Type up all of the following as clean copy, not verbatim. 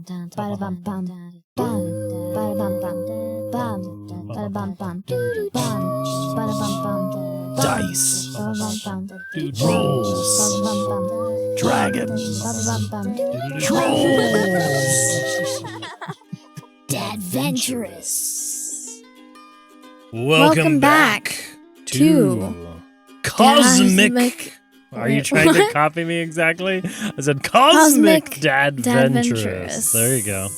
Dice. Rolls. Dragons. Trolls. Dadventurous. Welcome back to Cosmic. Are you trying to copy me exactly? I said Cosmic Dadventurous. There you go.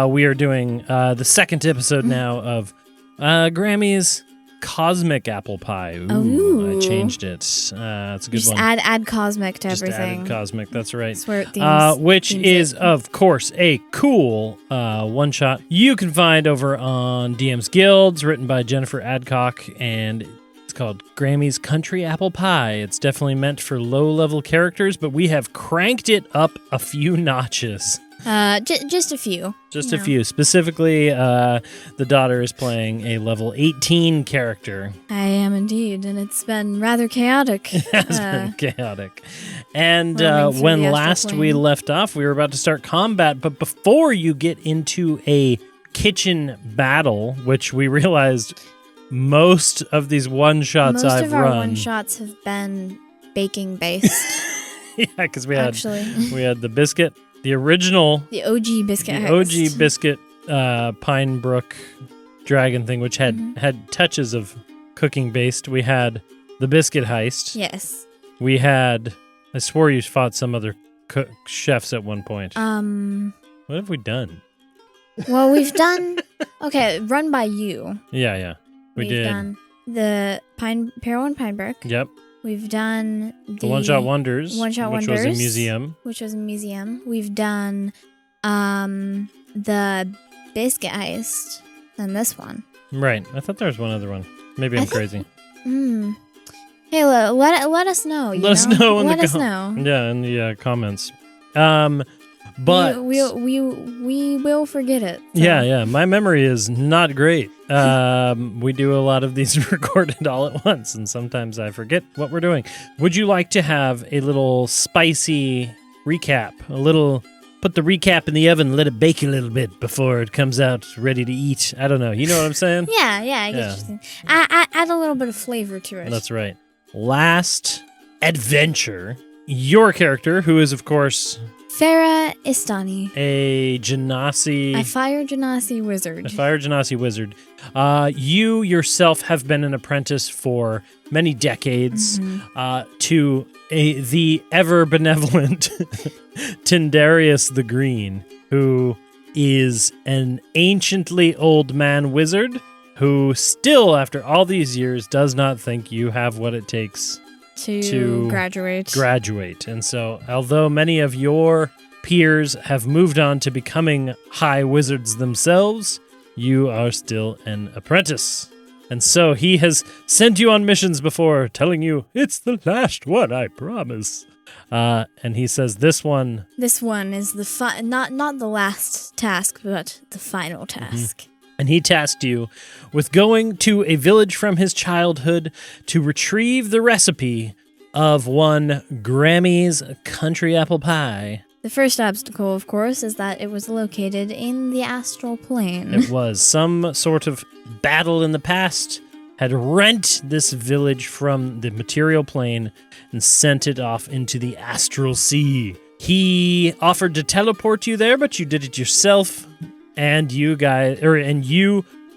We are doing the second episode now of Grammy's Cosmic Apple Pie. Ooh, I changed it. It's a good Just one. add Cosmic to Just everything. Added Cosmic, that's right. That's where it which is, of course, a cool one-shot you can find over on DM's Guilds, written by Jennifer Adcock, and it's called Grammy's Country Apple Pie. It's definitely meant for low-level characters, but we have cranked it up a few notches. Just a few. Just a few. Specifically, the daughter is playing a level 18 character. I am indeed, and it's been rather chaotic. It has been chaotic. And when last we left off, we were about to start combat, but before you get into a kitchen battle, which we realized most of these one-shots I've run... Most of our one-shots have been baking based. Yeah, because we had the biscuit, the original... The OG biscuit The OG biscuit Pine Brook dragon thing, which had touches of cooking based. We had the biscuit heist. Yes. We had... I swore you fought some other chefs at one point. What have we done? Well, we've done... Okay, run by you. Yeah. We've done the Peril and Pine Brook. Yep. We've done the One-Shot Wonders. Which was a museum. We've done the biscuit heist and this one. Right. I thought there was one other one. Maybe I'm crazy. Hey, let us know. Let us know in the comments. Yeah, in the comments. But we will forget it. So. Yeah. My memory is not great. We do a lot of these recorded all at once, and sometimes I forget what we're doing. Would you like to have a little spicy recap? Put the recap in the oven, let it bake a little bit before it comes out ready to eat. I don't know. You know what I'm saying? Yeah. I get you. Add a little bit of flavor to it. That's right. Last adventure, your character, who is, of course... Farah Istani. A fire genasi wizard. You yourself have been an apprentice for many decades to the ever-benevolent Tindarius the Green, who is an anciently old man wizard who still, after all these years, does not think you have what it takes to graduate. And so, although many of your peers have moved on to becoming high wizards themselves, you are still an apprentice. And so he has sent you on missions before, telling you, it's the last one, I promise. And he says this one is the not the last task, but the final task. And he tasked you with going to a village from his childhood to retrieve the recipe of one Grammy's Country Apple Pie. The first obstacle, of course, is that it was located in the astral plane. It was. Some sort of battle in the past had rent this village from the material plane and sent it off into the astral sea. He offered to teleport you there, but you did it yourself. And you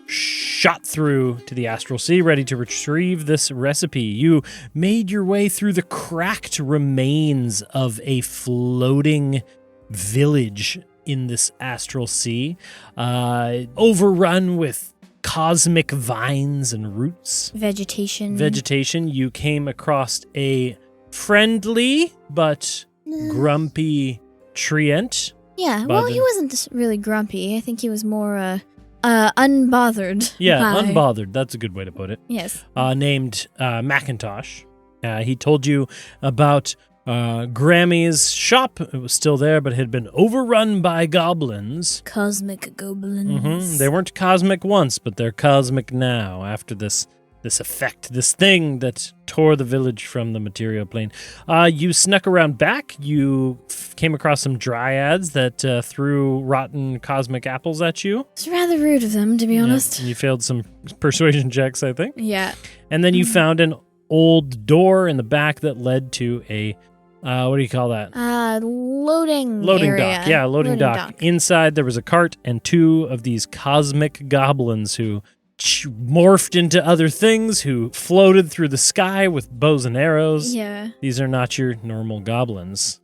shot through to the astral sea, ready to retrieve this recipe. You made your way through the cracked remains of a floating village in this astral sea, overrun with cosmic vines and roots. Vegetation. You came across a friendly but grumpy treant. Yeah, well, he wasn't really grumpy. I think he was more unbothered. Yeah, unbothered. That's a good way to put it. Yes. Named Macintosh. He told you about Grammy's shop. It was still there, but it had been overrun by goblins. Cosmic goblins. They weren't cosmic once, but they're cosmic now after this this effect, this thing that tore the village from the material plane. You snuck around back. You came across some dryads that threw rotten cosmic apples at you. It's rather rude of them, to be honest. You failed some persuasion checks, I think. Yeah. And then you found an old door in the back that led to a, what do you call that? Loading area. Dock. Yeah, loading dock. Inside there was a cart and 2 of these cosmic goblins who morphed into other things, who floated through the sky with bows and arrows. Yeah. These are not your normal goblins.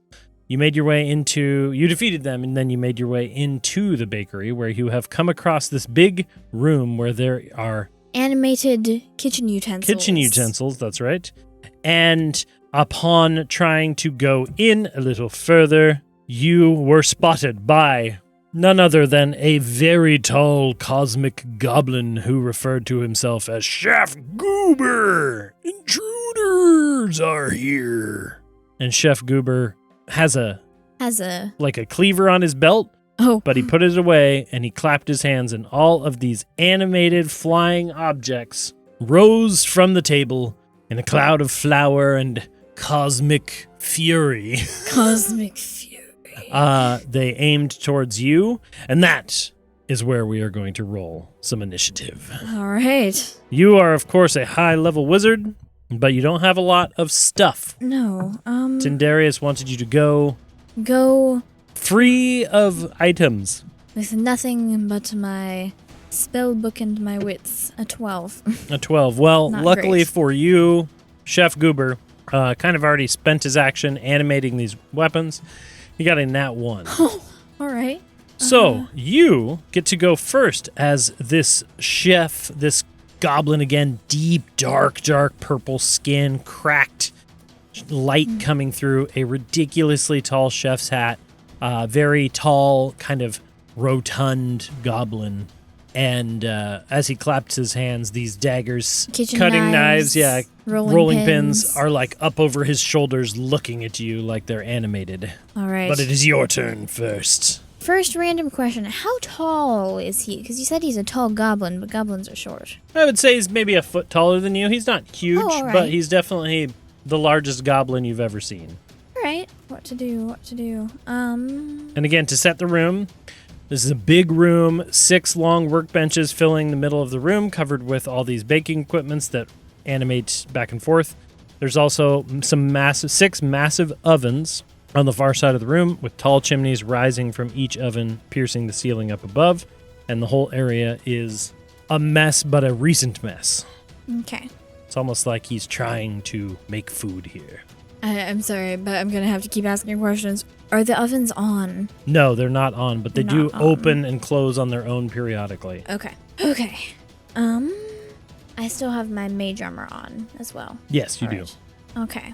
You defeated them, and then you made your way into the bakery, where you have come across this big room where there are animated kitchen utensils. That's right. And upon trying to go in a little further, you were spotted by none other than a very tall cosmic goblin who referred to himself as Chef Goober. Intruders are here. And Chef Goober has a cleaver on his belt. Oh. But he put it away and he clapped his hands, and all of these animated flying objects rose from the table in a cloud of flour and cosmic fury. Cosmic fury. They aimed towards you, and that is where we are going to roll some initiative. All right. You are, of course, a high-level wizard, but you don't have a lot of stuff. No. Tindarius wanted you to go free of items. With nothing but my spell book and my wits. A 12. A 12. Well, Not luckily great. for you, Chef Goober kind of already spent his action animating these weapons. He got a nat 1. Oh, all right. So, you get to go first as this chef, this goblin again, deep, dark purple skin, cracked light coming through, a ridiculously tall chef's hat, very tall, kind of rotund goblin. And as he claps his hands, these daggers, cutting knives, rolling pins are like up over his shoulders looking at you like they're animated. All right. But it is your turn first. First random question. How tall is he? Because you said he's a tall goblin, but goblins are short. I would say he's maybe a foot taller than you. He's not huge, all right. but he's definitely the largest goblin you've ever seen. All right. What to do? And again, to set the room, this is a big room, 6 long workbenches filling the middle of the room, covered with all these baking equipments that animate back and forth. There's also 6 massive ovens on the far side of the room, with tall chimneys rising from each oven, piercing the ceiling up above. And the whole area is a mess, but a recent mess. Okay. It's almost like he's trying to make food here. I'm sorry, but I'm going to have to keep asking questions. Are the ovens on? No, they're not on, but they do open and close on their own periodically. Okay. I still have my mage armor on as well. Yes, you do. Okay.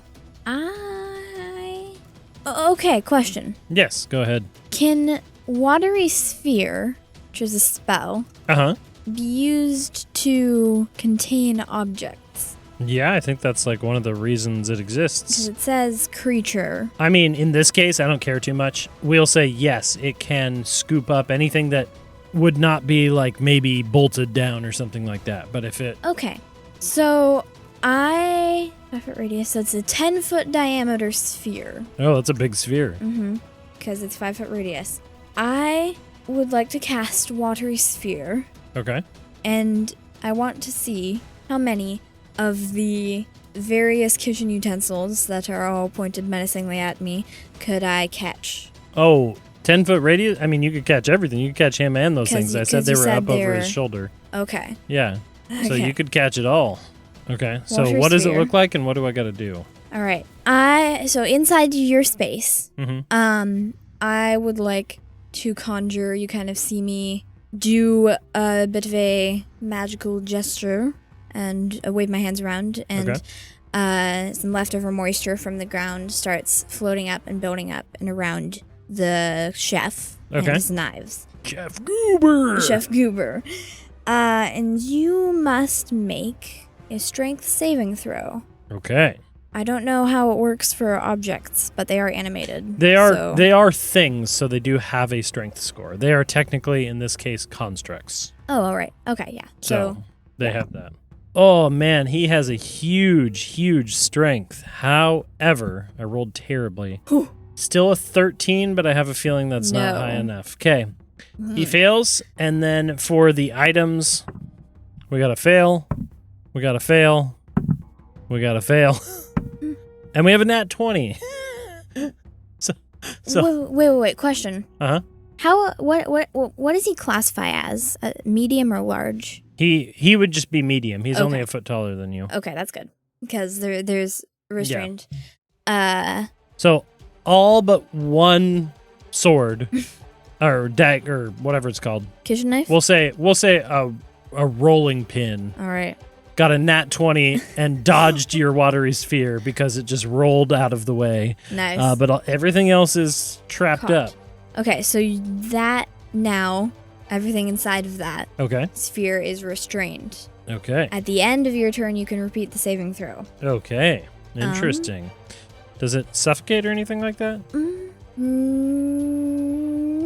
Okay, question. Yes, go ahead. Can watery sphere, which is a spell, be used to contain objects? Yeah, I think that's like one of the reasons it exists. Because it says creature. I mean, in this case, I don't care too much. We'll say yes, it can scoop up anything that would not be like maybe bolted down or something like that. But if it... Okay. So 5-foot radius, so it's a 10-foot diameter sphere. Oh, that's a big sphere. Mm-hmm. Because it's 5-foot radius. I would like to cast watery sphere. Okay. And I want to see how many of the various kitchen utensils that are all pointed menacingly at me could I catch. Oh, 10-foot radius? I mean, you could catch everything. You could catch him and those things. I said they were up over his shoulder. Okay. Yeah. Okay. So you could catch it all. Okay. So Water what does it sphere. look like and what do I got to do? All right. So inside your space, I would like to conjure. You kind of see me do a bit of a magical gesture and wave my hands around, and some leftover moisture from the ground starts floating up and building up and around the chef and his knives. Chef Goober! And you must make a strength saving throw. Okay. I don't know how it works for objects, but they are animated. They are things, so they do have a strength score. They are technically, in this case, constructs. Oh, all right. Okay, yeah. So they have that. Oh, man, he has a huge strength. However, I rolled terribly. Still a 13, but I have a feeling that's not high enough. Okay. He fails, and then for the items, we got to fail, we got to fail, we got to fail, and we have a nat 20. So wait, question. Uh-huh. What does he classify as? Medium or large? He would just be medium. He's only a foot taller than you. Okay, that's good. Because there's restrained. Yeah. So all but one sword or dagger or whatever it's called. Kitchen knife? We'll say a rolling pin. All right. Got a nat 20 and dodged your watery sphere because it just rolled out of the way. Nice. But everything else is trapped up. Okay, so that now, everything inside of that sphere is restrained. Okay. At the end of your turn, you can repeat the saving throw. Okay. Interesting. Does it suffocate or anything like that?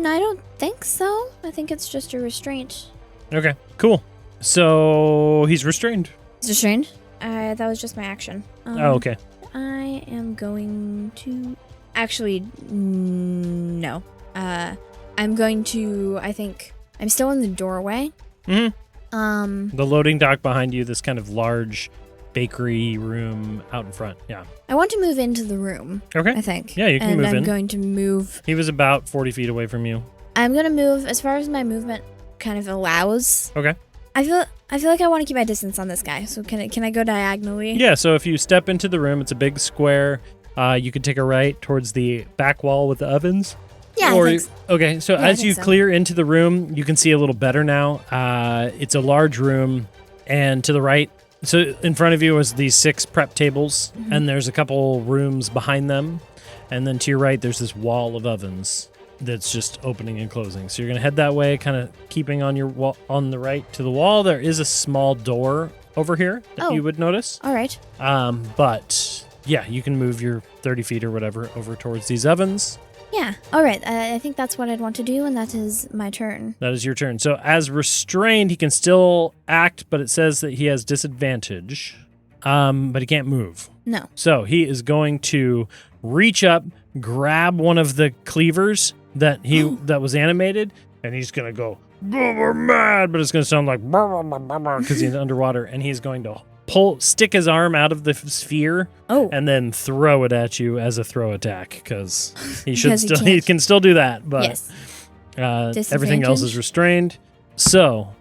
I don't think so. I think it's just a restraint. Okay, cool. So he's restrained. He's restrained? That was just my action. Okay. I am going to... Actually, no. I'm going to... I think... I'm still in the doorway. Mm-hmm. The loading dock behind you, this kind of large bakery room out in front. Yeah. I want to move into the room. Okay. I think. Yeah, you can move in. And I'm going to move... He was about 40 feet away from you. I'm going to move as far as my movement kind of allows. Okay. I feel like I want to keep my distance on this guy. So can I go diagonally? Yeah, so if you step into the room, it's a big square. You could take a right towards the back wall with the ovens. Yeah, I think so. Okay, so as you clear into the room, you can see a little better now. It's a large room, and to the right, so in front of you is these 6 prep tables, and there's a couple rooms behind them, and then to your right, there's this wall of ovens that's just opening and closing. So you're gonna head that way, kind of keeping on your wall, on the right to the wall. There is a small door over here that you would notice. All right. But yeah, you can move your 30 feet or whatever over towards these ovens. Yeah. All right. I think that's what I'd want to do, and that is my turn. That is your turn. So as restrained, he can still act, but it says that he has disadvantage. But he can't move. No. So he is going to reach up, grab one of the cleavers that was animated, and he's going to go, "We're mad," but it's going to sound like because he's underwater, and he's going to stick his arm out of the sphere and then throw it at you as a throw attack because he can still do that, but everything else is restrained. So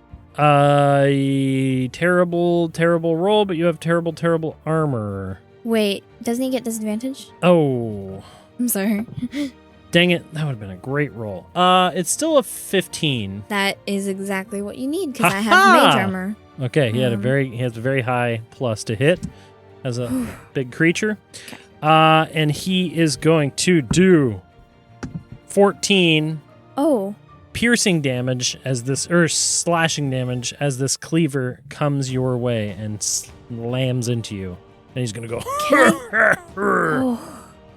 terrible roll, but you have terrible armor. Wait, doesn't he get disadvantage? Oh, I'm sorry. Dang it, that would have been a great roll. It's still a 15. That is exactly what you need because I have mage armor. Okay, he has a very high plus to hit as a big creature. Okay. And he is going to do 14 piercing damage slashing damage as this cleaver comes your way and slams into you. And he's going to go.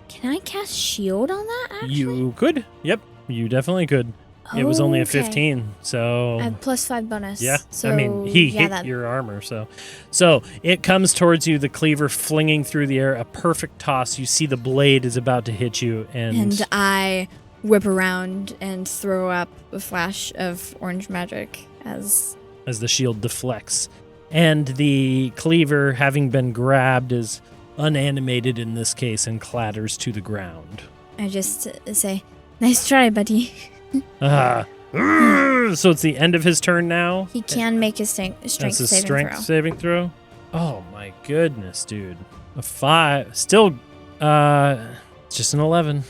Can I cast shield on that, actually? You could. Yep, you definitely could. It was only a 15, so... I have +5 bonus. Yeah, so, I mean, he hit your armor, so... So, it comes towards you, the cleaver flinging through the air, a perfect toss. You see the blade is about to hit you, and I whip around and throw up a flash of orange magic as the shield deflects. And the cleaver, having been grabbed, is unanimated in this case and clatters to the ground. I just say, "Nice try, buddy." So it's the end of his turn now. He can make his strength saving throw. Oh my goodness, dude! A 5, still, just an 11.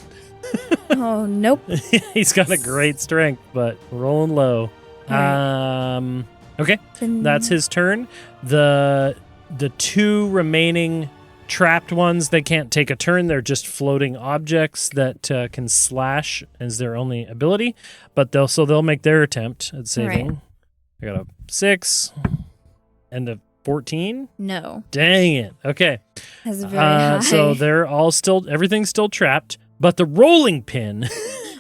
Oh nope. He's got a great strength, but rolling low. Right. Okay, that's his turn. The 2 remaining trapped ones, they can't take a turn. They're just floating objects that can slash as their only ability, but they'll make their attempt at saving. Right. I got a 6 and a 14. No. Dang it. Okay. That's very high. So they're all everything's still trapped, but the rolling pin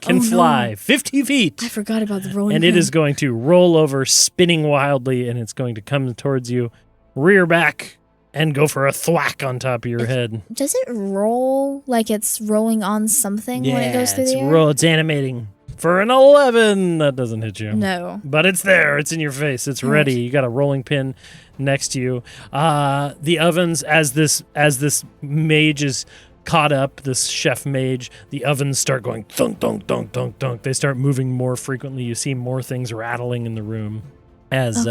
can fly 50 feet. I forgot about the rolling pin. And it is going to roll over, spinning wildly, and it's going to come towards you. rear back and go for a thwack on top of your head. Does it roll like it's rolling on something when it goes through the air? It's animating. For an 11, that doesn't hit you. No. But it's there. It's in your face. It's ready. You got a rolling pin next to you. The ovens, as this mage is caught up, this chef mage, the ovens start going thunk, thunk, thunk, thunk, thunk. They start moving more frequently. You see more things rattling in the room as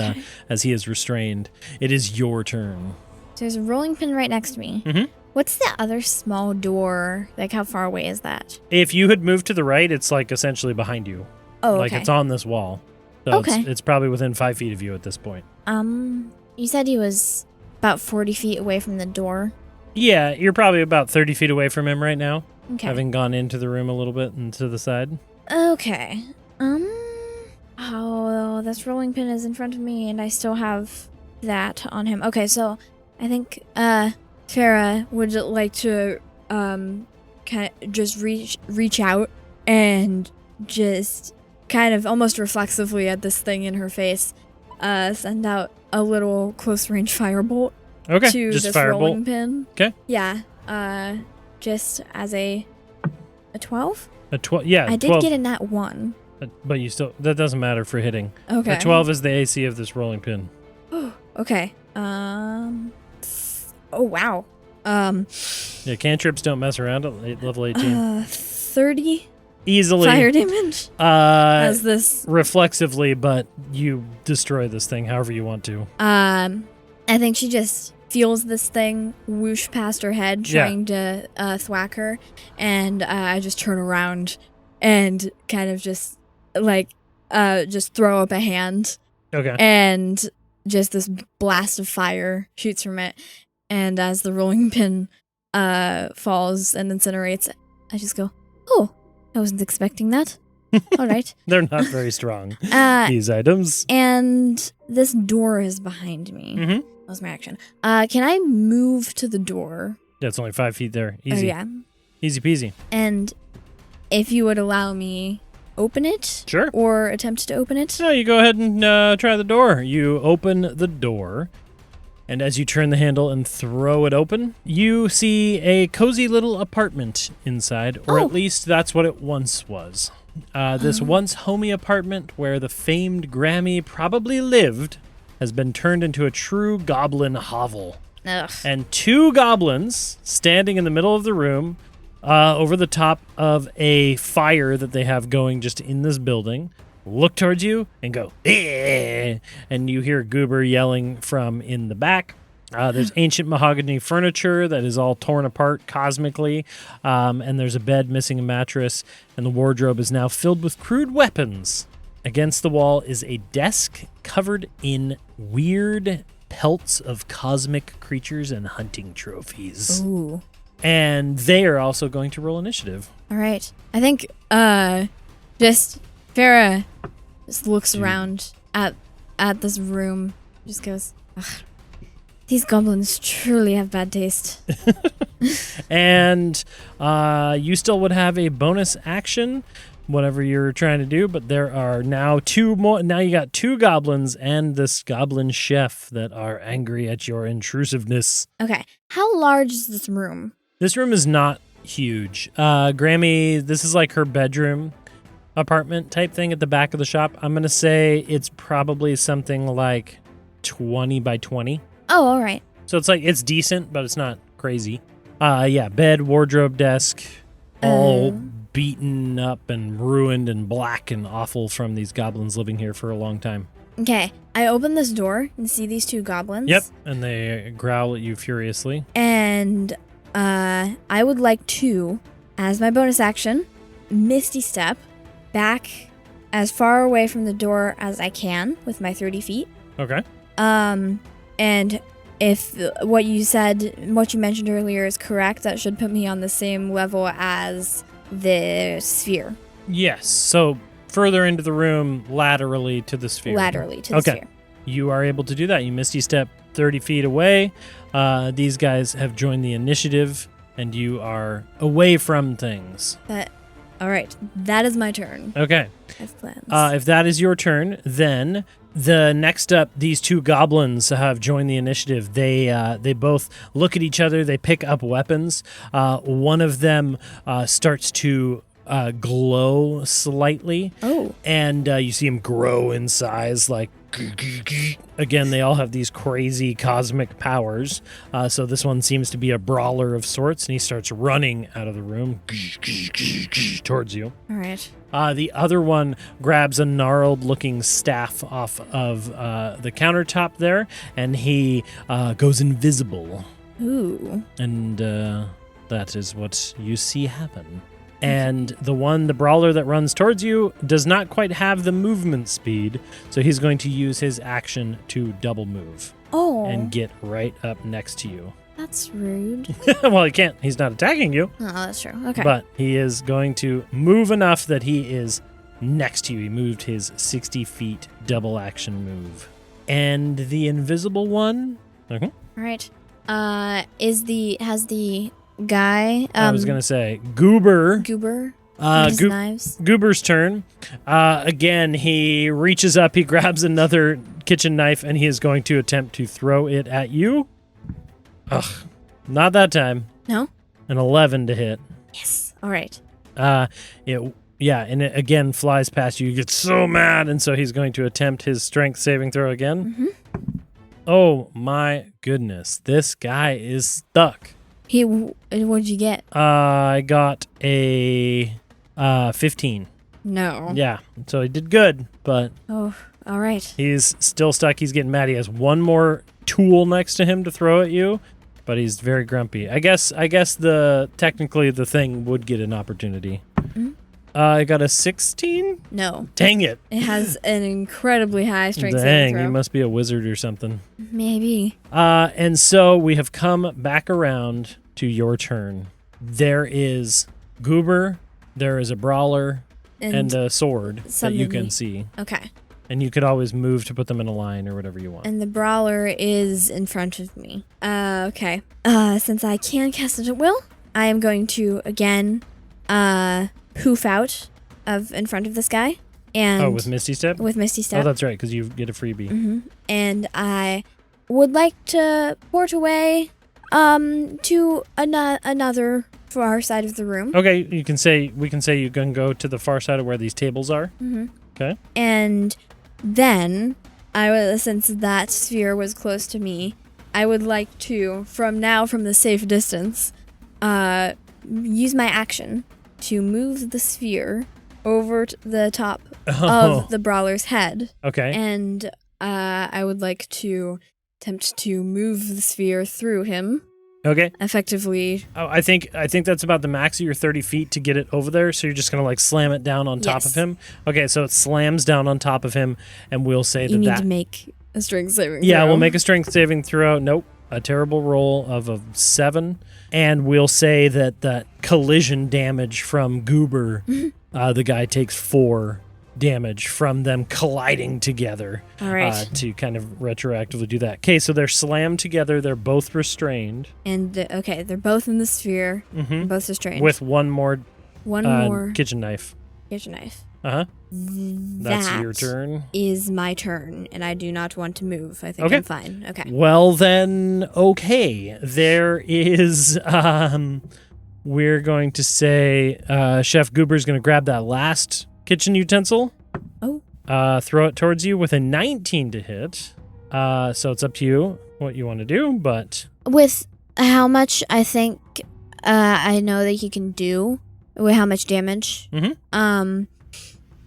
he is restrained. It is your turn. There's a rolling pin right next to me. Mm-hmm. What's the other small door? Like, how far away is that? If you had moved to the right, it's like essentially behind you. Oh, okay. Like it's on this wall. So it's probably within 5 feet of you at this point. You said he was about 40 feet away from the door. Yeah, you're probably about 30 feet away from him right now. Okay. Having gone into the room a little bit and to the side. Okay. Oh, this rolling pin is in front of me, and I still have that on him. Okay, so I think Farah would like to kind of just reach out and just kind of almost reflexively at this thing in her face send out a little close range firebolt to just this firebolt. rolling pin. Okay. Yeah. Just as a 12? A 12. Yeah. I did 12. get a nat 1. But you still, that doesn't matter for hitting. Okay. A 12 is the AC of this rolling pin. Okay. Oh wow. Yeah, cantrips don't mess around at level 18. 30 easily fire damage. As this reflexively, but you destroy this thing however you want to. I think she just feels this thing whoosh past her head, trying to thwack her, and I just turn around and kind of just just throw up a hand. Okay. And just this blast of fire shoots from it, and as the rolling pin falls and incinerates, I just go, "Oh, I wasn't expecting that." All right. They're not very strong, these items. And this door is behind me. Mm-hmm. That was my action. Can I move to the door? Yeah, it's only 5 feet there. Easy. Oh, yeah. Easy peasy. And if you would allow me, open it? Sure. Or attempt to open it? No, you go ahead and try the door. You open the door, and as you turn the handle and throw it open, you see a cozy little apartment inside, or at least that's what it once was. This once homey apartment where the famed Grammy probably lived has been turned into a true goblin hovel. Ugh. And 2 goblins standing in the middle of the room over the top of a fire that they have going just in this building, look towards you and go, "Eh!" And you hear Goober yelling from in the back. There's ancient mahogany furniture that is all torn apart cosmically, and there's a bed missing a mattress, and the wardrobe is now filled with crude weapons. Against the wall is a desk covered in weird pelts of cosmic creatures and hunting trophies. Ooh. And they are also going to roll initiative. All right. I think just Farah just looks around at this room, just goes, "Ugh, these goblins truly have bad taste." And you still would have a bonus action, whatever you're trying to do, but there are now 2 more. Now you got 2 goblins and this goblin chef that are angry at your intrusiveness. Okay. How large is this room? This room is not huge. Grammy, this is like her bedroom apartment type thing at the back of the shop. I'm going to say it's probably something like 20 by 20. Oh, all right. So it's decent, but it's not crazy. Bed, wardrobe, desk, all beaten up and ruined and black and awful from these goblins living here for a long time. Okay. I open this door and see these 2 goblins. Yep, and they growl at you furiously. And I would like to, as my bonus action, Misty Step back as far away from the door as I can with my 30 feet. Okay. And if what you mentioned earlier is correct, that should put me on the same level as the sphere. Yes. So further into the room, laterally to the sphere. Laterally to the sphere. You are able to do that. You Misty Step 30 feet away. These guys have joined the initiative, and you are away from things. But All right. That is my turn. Okay. I have plans. If that is your turn, then the next up, these two goblins have joined the initiative. They both look at each other. They pick up weapons. One of them starts to glow slightly. Oh. And you see him grow in size, like, again, they all have these crazy cosmic powers. So this one seems to be a brawler of sorts, and he starts running out of the room towards you. All right. The other one grabs a gnarled-looking staff off of the countertop there, and he goes invisible. Ooh. And that is what you see happen. And the brawler that runs towards you does not quite have the movement speed, so he's going to use his action to double move. Oh. And get right up next to you. That's rude. Well, he can't. He's not attacking you. Oh, that's true. Okay. But he is going to move enough that he is next to you. He moved his 60 feet double action move. And the invisible one... Okay. All right. Has the guy... I was going to say, Goober... His knives. Goober's turn. Again, he reaches up, he grabs another kitchen knife, and he is going to attempt to throw it at you. Ugh, not that time. No? An 11 to hit. Yes. All right. And it again flies past you. You get so mad, and so he's going to attempt his strength saving throw again. Mm-hmm. Oh my goodness, this guy is stuck. What'd you get? I got a 15. No. Yeah, so he did good, but... Oh, all right. He's still stuck. He's getting mad. He has one more tool next to him to throw at you, but he's very grumpy. I guess technically the thing would get an opportunity. Mm-hmm. I got a 16? No. Dang it. It has an incredibly high strength saving Dang, throw. you must be a wizard or something. Maybe. And so we have come back around to your turn. There is Goober, there is a brawler, and a sword that you can see. Okay. And you could always move to put them in a line or whatever you want. And the brawler is in front of me. Okay. Since I can cast it at will, I am going to, again, poof out in front of this guy. And with Misty Step? With Misty Step. Oh, that's right, because you get a freebie. Mm-hmm. And I would like to port away to another far side of the room. Okay, we can say you can go to the far side of where these tables are. Mm-hmm. Okay. And then, since that sphere was close to me, I would like to, from the safe distance, use my action to move the sphere over to the top of the brawler's head. Okay. And I would like to attempt to move the sphere through him. Okay. Effectively. Oh, I think that's about the max of your 30 feet to get it over there. So you're just gonna slam it down on top of him. Okay, so it slams down on top of him, and we'll say you need to make a strength saving. Yeah, we'll make a strength saving throw. Nope, a terrible roll of a 7, and we'll say that collision damage from Goober, the guy takes 4 damage from them colliding together. All right. To kind of retroactively do that. Okay, so they're slammed together. They're both restrained. And, they're both in the sphere. Mm-hmm. Both restrained. With one more kitchen knife. Kitchen knife. Uh-huh. That's your turn. Is my turn, and I do not want to move. I think I'm fine. Okay. Well, then, okay. There is... we're going to say Chef Goober's going to grab that last kitchen utensil. Oh. Throw it towards you with a 19 to hit. So it's up to you what you want to do, but... With how much I think I know that he can do, with how much damage,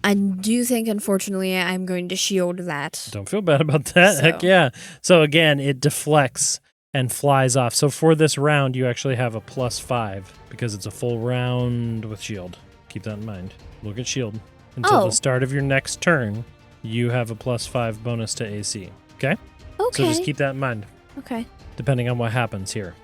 I do think, unfortunately, I'm going to shield that. Don't feel bad about that. Heck yeah. So again, it deflects and flies off. So for this round, you actually have a +5 because it's a full round with shield. Keep that in mind. Look at shield. Until the start of your next turn, you have a +5 bonus to AC. Okay? Okay. So just keep that in mind. Okay. Depending on what happens here.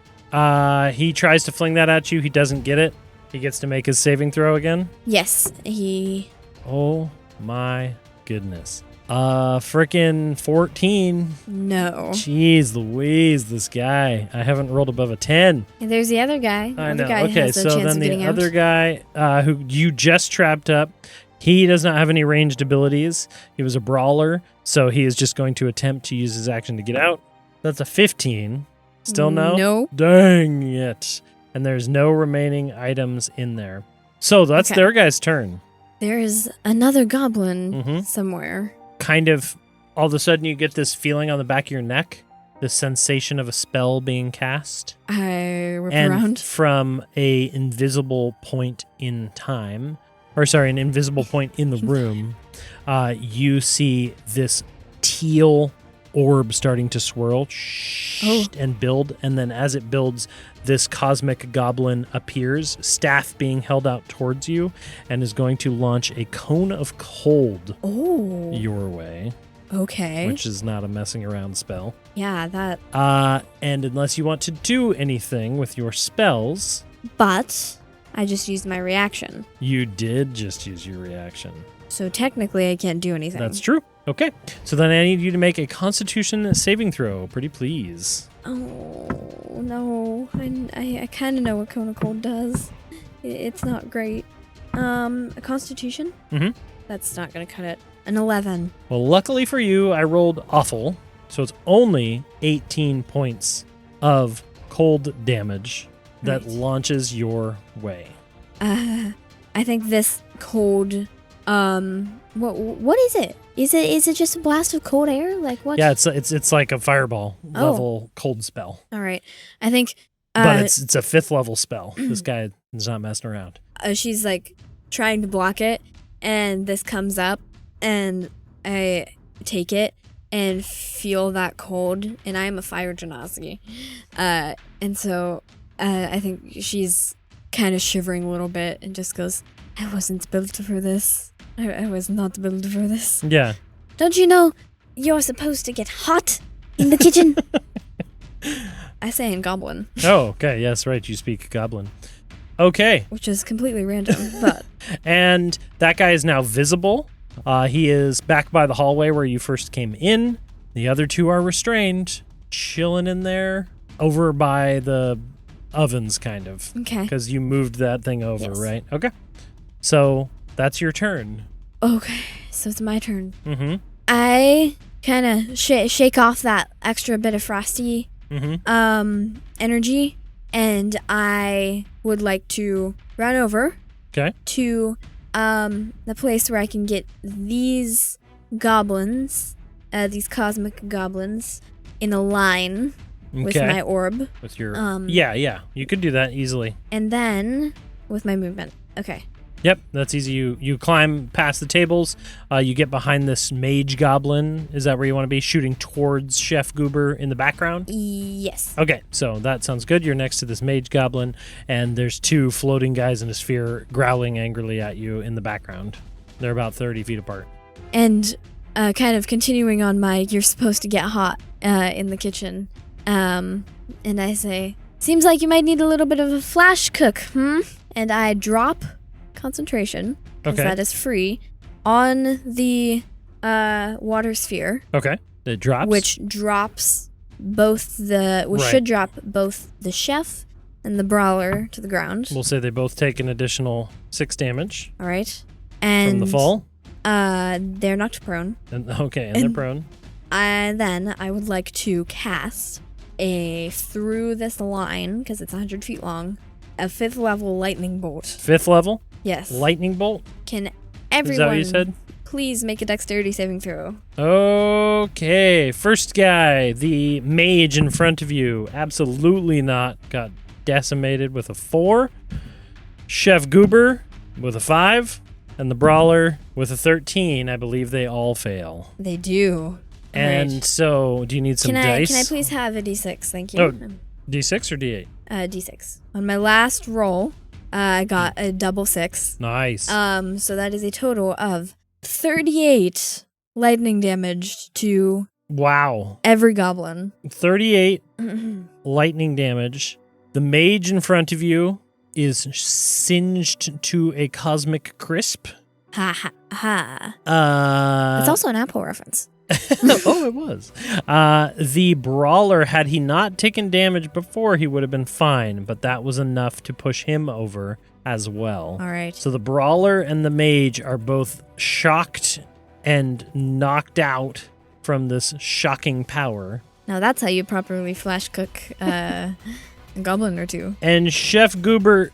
He tries to fling that at you. He doesn't get it. He gets to make his saving throw again. Yes, he... Oh my goodness. Frickin' 14. No. Jeez Louise, this guy. I haven't rolled above a 10. And there's the other guy. I other know. guy Okay, has a so chance then of the getting other out. guy who you just trapped up, he does not have any ranged abilities. He was a brawler, so he is just going to attempt to use his action to get out. That's a 15. Still no? Nope. Dang it. And there's no remaining items in there. So that's their guy's turn. There's another goblin somewhere. Kind of, all of a sudden you get this feeling on the back of your neck, the sensation of a spell being cast. I whip and around. From a invisible point in time, an invisible point in the room, you see this teal orb starting to swirl and build, and then as it builds, this cosmic goblin appears, staff being held out towards you, and is going to launch a cone of cold your way. Okay. Which is not a messing around spell. Yeah, that. And unless you want to do anything with your spells... But I just used my reaction. You did just use your reaction. So technically I can't do anything. That's true. Okay. So then I need you to make a Constitution saving throw. Pretty please. Oh, no. I kind of know what Cone of Cold does. It's not great. A Constitution? Mm-hmm. That's not going to cut it. An 11. Well, luckily for you, I rolled awful. So it's only 18 points of cold damage that launches your way. I think this cold... What is it? Is it just a blast of cold air? Like what? Yeah, it's like a fireball level cold spell. All right. I think but it's a 5th level spell. This guy is not messing around. She's like trying to block it, and this comes up, and I take it and feel that cold, and I am a fire genasi. And so I think she's kind of shivering a little bit and just goes, I wasn't built for this. I was not built for this. Yeah. Don't you know you're supposed to get hot in the kitchen? I say in Goblin. Oh, okay. Yes, right. You speak Goblin. Okay. Which is completely random, but... And that guy is now visible. He is back by the hallway where you first came in. The other two are restrained, chilling in there, over by the ovens, kind of. Okay. Because you moved that thing over, right? Okay. So that's your turn. Okay, so it's my turn. Mm-hmm. I kind of shake off that extra bit of frosty energy, and I would like to run over to the place where I can get these goblins, these cosmic goblins, in a line with my orb. With your yeah, you could do that easily. And then with my movement. Okay. Yep, that's easy. You climb past the tables. You get behind this mage goblin. Is that where you want to be? Shooting towards Chef Goober in the background? Yes. Okay, so that sounds good. You're next to this mage goblin, and there's two floating guys in a sphere growling angrily at you in the background. They're about 30 feet apart. And kind of continuing on my you're supposed to get hot in the kitchen. And I say, seems like you might need a little bit of a flash cook, And I drop concentration, because that is free, on the water sphere. Okay. It drops. Which drops should drop both the chef and the brawler to the ground. We'll say they both take an additional 6 damage. All right. And from the fall? They're knocked prone. And they're prone. And then I would like to cast through this line, because it's 100 feet long, a 5th level lightning bolt. 5th level? Yes. Lightning bolt? Can everyone Is that what you said? Please make a dexterity saving throw? Okay. First guy, the mage in front of you. Absolutely not. Got decimated with a 4. Chef Goober with a 5. And the brawler with a 13. I believe they all fail. They do. And so, do you need some dice? Can I please have a d6? Thank you. Oh, d6 or d8? D6. On my last roll, I got a double 6. Nice. So that is a total of 38 lightning damage to every goblin. 38 lightning damage. The mage in front of you is singed to a cosmic crisp. Aha. It's also an Apple reference. Oh, it was. The brawler, had he not taken damage before, he would have been fine, but that was enough to push him over as well. All right. So the brawler and the mage are both shocked and knocked out from this shocking power. Now that's how you properly flash cook a goblin or two. And Chef Goober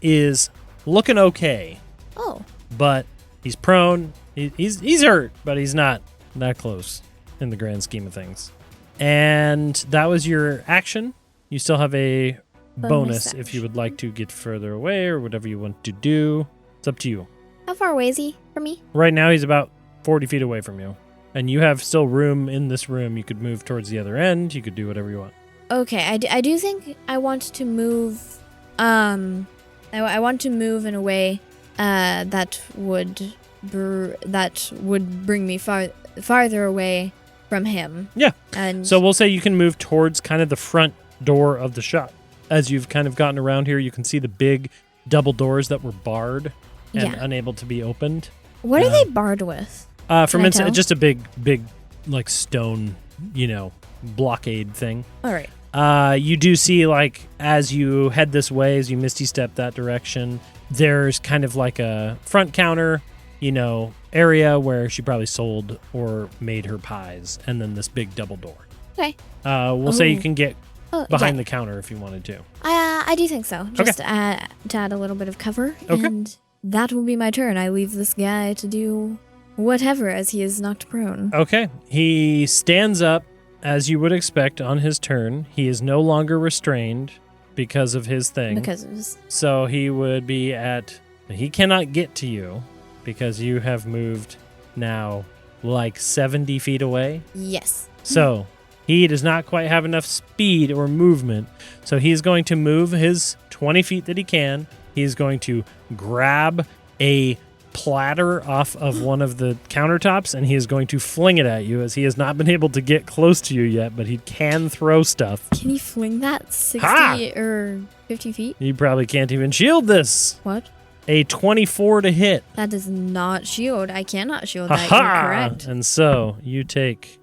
is looking okay. Oh. But he's prone. He's hurt, but he's not that close in the grand scheme of things. And that was your action. You still have a bonus if you would like to get further away or whatever you want to do. It's up to you. How far away is he from me? Right now he's about 40 feet away from you. And you have still room in this room. You could move towards the other end. You could do whatever you want. Okay, I do think I want to move. I want to move in a way that would bring me farther away from him. Yeah. And so we'll say you can move towards kind of the front door of the shop. As you've kind of gotten around here, you can see the big double doors that were barred and unable to be opened. What are they barred with? From inside, just a big like stone, blockade thing. All right. You do see, like, as you head this way, as you misty step that direction, there's kind of like a front counter, area where she probably sold or made her pies, and then this big double door. Okay. We'll say you can get behind the counter if you wanted to. I do think so. Just to add a little bit of cover. Okay. And that will be my turn. I leave this guy to do whatever as he is knocked prone. Okay. He stands up, as you would expect, on his turn. He is no longer restrained because of his thing. Because of his... So he would be he cannot get to you because you have moved now like 70 feet away. Yes. So he does not quite have enough speed or movement. So he's going to move his 20 feet that he can. He's going to grab a platter off of one of the countertops, and he is going to fling it at you, as he has not been able to get close to you yet, but he can throw stuff. Can he fling that 60 or 50 feet? You probably can't even shield this. What? A 24 to hit. That does not shield. I cannot shield that. You're correct. And so you take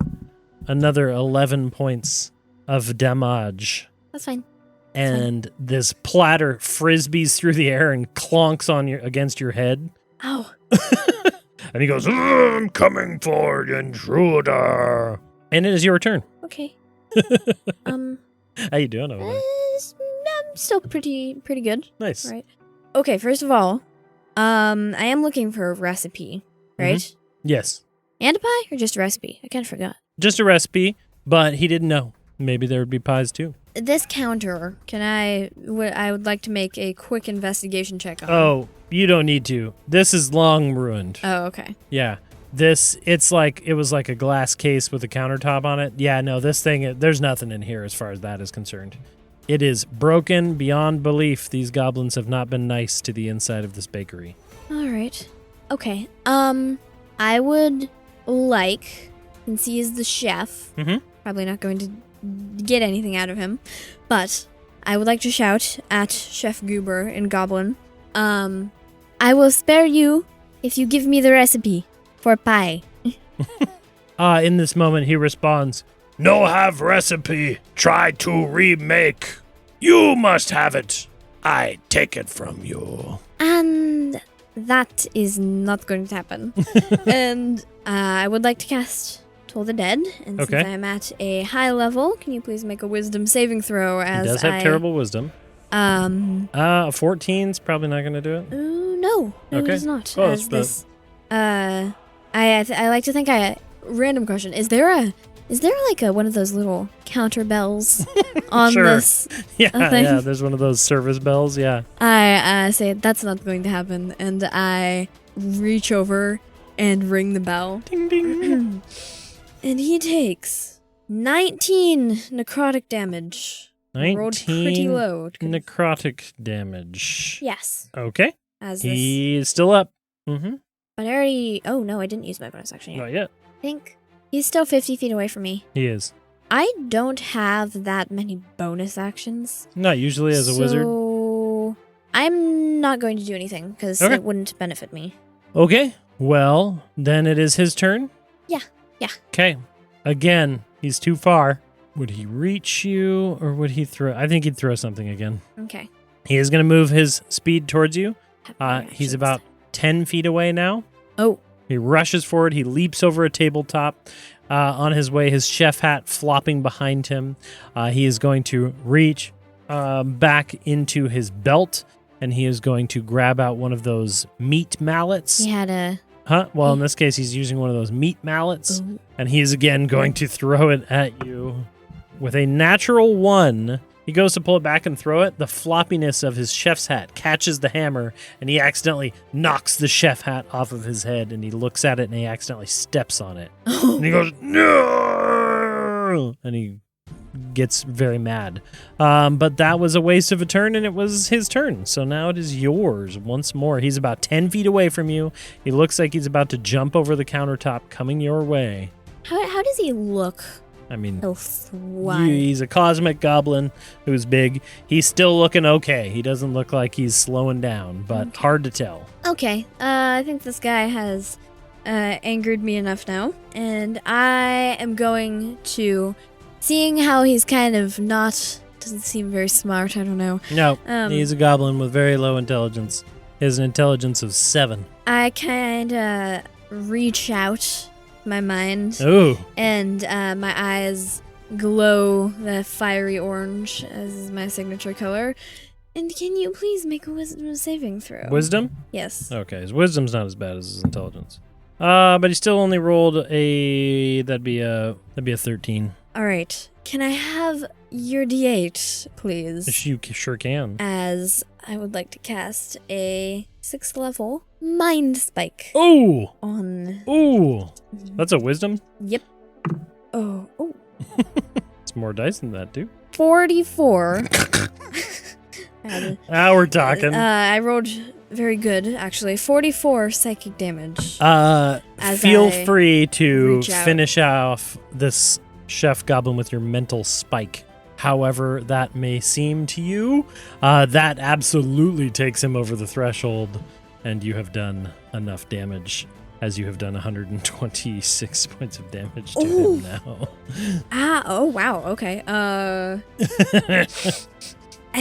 another 11 points of damage. That's fine. And this platter frisbees through the air and clonks on against your head. Ow. And he goes, I'm coming for you, intruder. And it is your turn. Okay. How you doing over there? I'm still pretty good. Nice. Right. Okay, first of all, I am looking for a recipe, right? Mm-hmm. Yes. And a pie or just a recipe? I kind of forgot. Just a recipe, but he didn't know. Maybe there would be pies too. This counter, I would like to make a quick investigation check on. Oh, you don't need to. This is long ruined. Oh, okay. Yeah. It was like a glass case with a countertop on it. Yeah, no, this thing, there's nothing in here as far as that is concerned. It is broken beyond belief. These goblins have not been nice to the inside of this bakery. All right. Okay. I would like, since he is the chef, probably not going to get anything out of him, but I would like to shout at Chef Goober in Goblin, I will spare you if you give me the recipe for pie. In this moment, he responds, No have recipe. Try to remake. You must have it. I take it from you. And that is not going to happen. And I would like to cast Toll the Dead. And since I am at a high level, can you please make a wisdom saving throw? As he does have terrible wisdom. 14's probably not going to do it. No, it is not. Close, as this, I like to think random question. Is there like one of those little counter bells on this thing? Yeah, there's one of those service bells, yeah. I say that's not going to happen, and I reach over and ring the bell. Ding, ding. And he takes 19 necrotic damage. 19 rolled pretty low. Necrotic damage. Yes. Okay. He is still up. Mm-hmm. But I already... Oh, no, I didn't use my bonus action yet. Not yet. I think he's still 50 feet away from me. He is. I don't have that many bonus actions. Not usually as a wizard. So I'm not going to do anything because it wouldn't benefit me. Okay. Well, then it is his turn? Yeah. Okay. Again, he's too far. Would he reach you or would he throw? I think he'd throw something again. Okay. He is going to move his speed towards you. He's about 10 feet away now. Oh. He rushes forward. He leaps over a tabletop. On his way, his chef hat flopping behind him. He is going to reach back into his belt, and he is going to grab out one of those meat mallets. He had a... Huh? Well, in this case, he's using one of those meat mallets, and he is again going to throw it at you with a natural 1. He goes to pull it back and throw it. The floppiness of his chef's hat catches the hammer, and he accidentally knocks the chef hat off of his head, and he looks at it, and he accidentally steps on it. And he goes, no! And he gets very mad. But that was a waste of a turn, and it was his turn. So now it is yours once more. He's about 10 feet away from you. He looks like he's about to jump over the countertop coming your way. How does he look? I mean, he's a cosmic goblin who's big. He's still looking okay. He doesn't look like he's slowing down, but hard to tell. Okay, I think this guy has angered me enough now, and I am going to, seeing how he's kind of doesn't seem very smart, I don't know. No, he's a goblin with very low intelligence. He has an intelligence of 7. I kind of reach out my mind. Ooh. And my eyes glow the fiery orange, as is my signature color. And can you please make a wisdom saving throw? Wisdom? Yes. Okay, his wisdom's not as bad as his intelligence. But he still only rolled that'd be a 13. All right. Can I have your D8, please? You sure can. As I would like to cast a 6th level Mind Spike. Ooh! Ooh! That's a wisdom? Yep. Oh. It's more dice than that, dude. 44. Now we're talking. I rolled very good, actually. 44 psychic damage. Feel free to finish off this chef goblin with your mental spike. However that may seem to you, that absolutely takes him over the threshold, and you have done enough damage, as you have done 126 points of damage to him now. Oh, wow, okay. I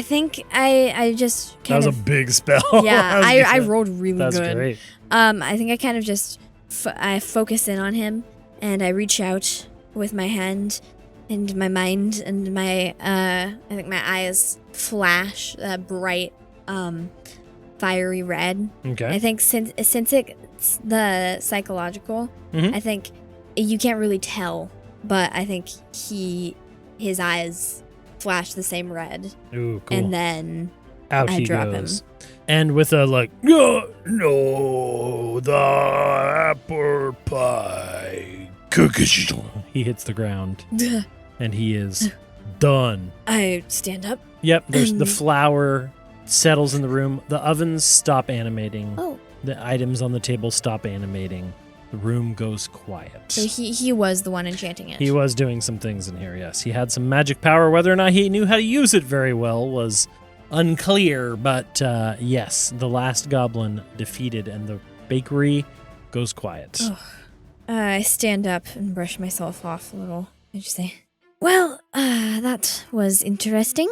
think I just kind of... That was a big spell. Yeah, I rolled really good. That's great. I think I kind of just... I focus in on him, and I reach out with my hand and my mind, and my I think my eyes flash that bright fiery red. Okay. I think since it's the psychological, I think you can't really tell, but I think his eyes flash the same red. Ooh, cool. And then out I he drop goes. him. And with a no, the apple pie. He hits the ground. And he is done. I stand up. Yep, there's the flour settles in the room. The ovens stop animating. Oh. The items on the table stop animating. The room goes quiet. So he was the one enchanting it. He was doing some things in here, yes. He had some magic power. Whether or not he knew how to use it very well was unclear. But yes, the last goblin defeated, and the bakery goes quiet. I stand up and brush myself off a little. I just say, well, that was interesting.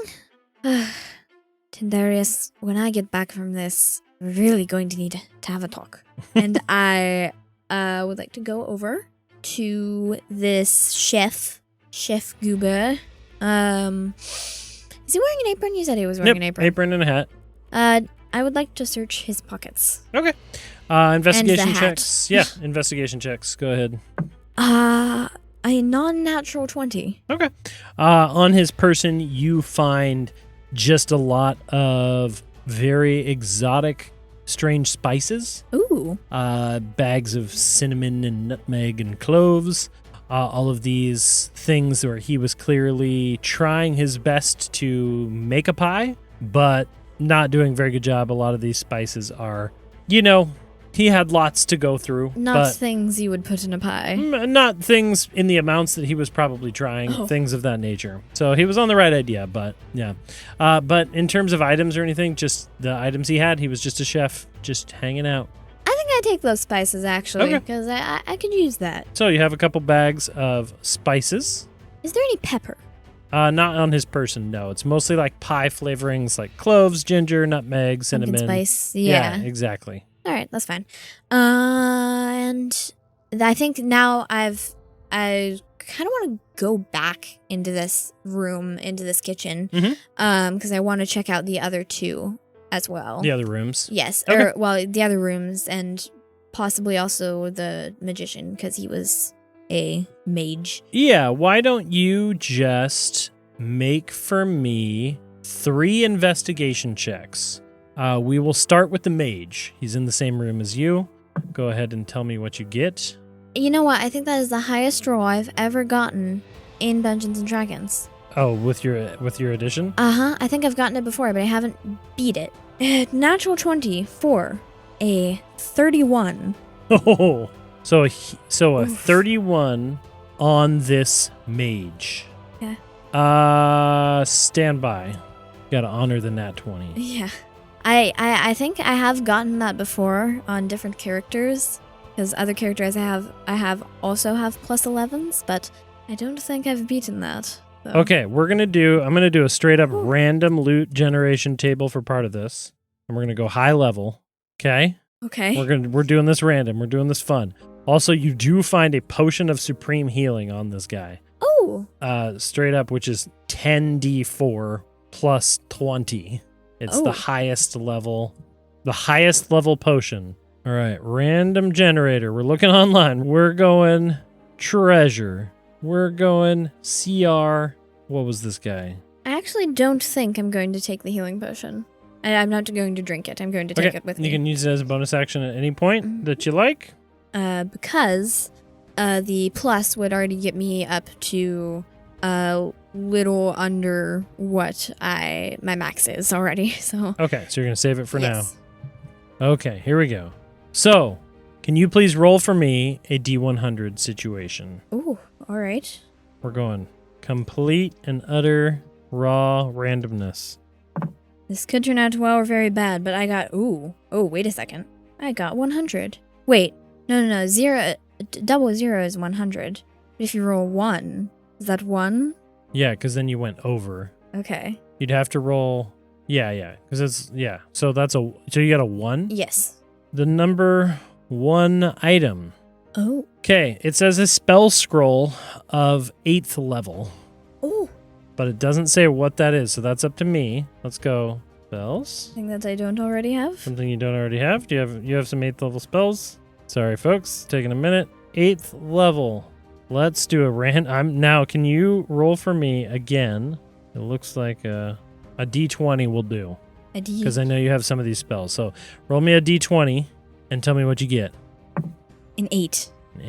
Tindarius, when I get back from this, we're really going to need to have a talk. And I would like to go over to this Chef Goober. Is he wearing an apron? You said he was wearing an apron. Apron and a hat. I would like to search his pockets. Okay. Investigation and the checks. Yeah, investigation checks. Go ahead. A non-natural 20. Okay. On his person, you find just a lot of very exotic, strange spices. Ooh. Bags of cinnamon and nutmeg and cloves. All of these things where he was clearly trying his best to make a pie, but not doing a very good job. A lot of these spices are, he had lots to go through. Not things you would put in a pie. Not things in the amounts that he was probably trying, things of that nature. So he was on the right idea, but yeah. But in terms of items or anything, just the items he had, he was just a chef, just hanging out. I think I take those spices, actually, because I could use that. So you have a couple bags of spices. Is there any pepper? Not on his person, no. It's mostly like pie flavorings like cloves, ginger, nutmeg, cinnamon. Pumpkin spice, yeah. Yeah, exactly. All right, that's fine. And I think now I kind of want to go back into this room, into this kitchen, because I want to check out the other two as well. The other rooms? Yes, okay. The other rooms, and possibly also the magician, because he was a mage. Yeah, why don't you just make for me 3 investigation checks? We will start with the mage. He's in the same room as you. Go ahead and tell me what you get. You know what? I think that is the highest roll I've ever gotten in Dungeons and Dragons. Oh, with your addition? I think I've gotten it before, but I haven't beat it. Natural 20 for a 31. Oh. So a 31 on this mage. Yeah. Stand by. Gotta honor the nat 20. Yeah. I think I have gotten that before on different characters, because other characters I also have plus 11s, but I don't think I've beaten that. So. Okay, I'm gonna do a straight up random loot generation table for part of this, and we're gonna go high level. Okay. Okay. We're doing this random. We're doing this fun. Also, you do find a potion of supreme healing on this guy. Oh. Straight up, which is 10d4 plus 20. It's the highest level potion. All right, random generator. We're looking online. We're going treasure. We're going CR. What was this guy? I actually don't think I'm going to take the healing potion. I'm not going to drink it. I'm going to take it with me. You can use it as a bonus action at any point that you like. Because the plus would already get me up to a little under what my max is already. So okay, so you're gonna save it for now. Okay, here we go. So, can you please roll for me a D100 situation? Ooh, all right. We're going complete and utter raw randomness. This could turn out well or very bad, but I got wait a second. I got 100. Wait. No. 0 double 0 is 100. But if you roll 1, is that 1? Yeah, because then you went over. Okay. You'd have to roll. Yeah. Because it's So so you got a 1. Yes. The number 1 item. Oh. Okay. It says a spell scroll of 8th level. Oh. But it doesn't say what that is, so that's up to me. Let's go spells. Something that I don't already have. Something you don't already have. Do you have some 8th level spells? Sorry, folks. Taking a minute. 8th level. Let's do a random. Now, can you roll for me again? It looks like a D20 will do. A D. Because I know you have some of these spells. So roll me a D20 and tell me what you get. An 8. An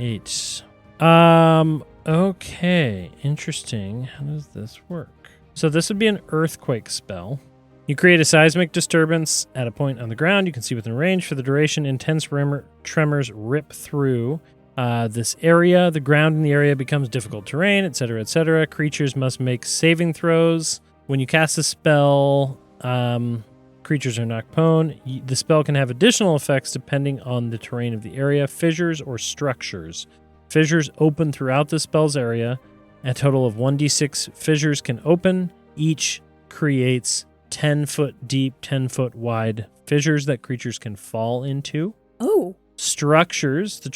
8. Okay. Interesting. How does this work? So this would be an earthquake spell. You create a seismic disturbance at a point on the ground you can see within range. For the duration, intense tremors rip through this area. The ground in the area becomes difficult terrain, etc., etc. Creatures must make saving throws. When you cast a spell, creatures are knocked prone. The spell can have additional effects depending on the terrain of the area, fissures, or structures. Fissures open throughout the spell's area. A total of 1d6 fissures can open. Each creates 10-foot deep, 10-foot wide fissures that creatures can fall into. Oh. Structures. The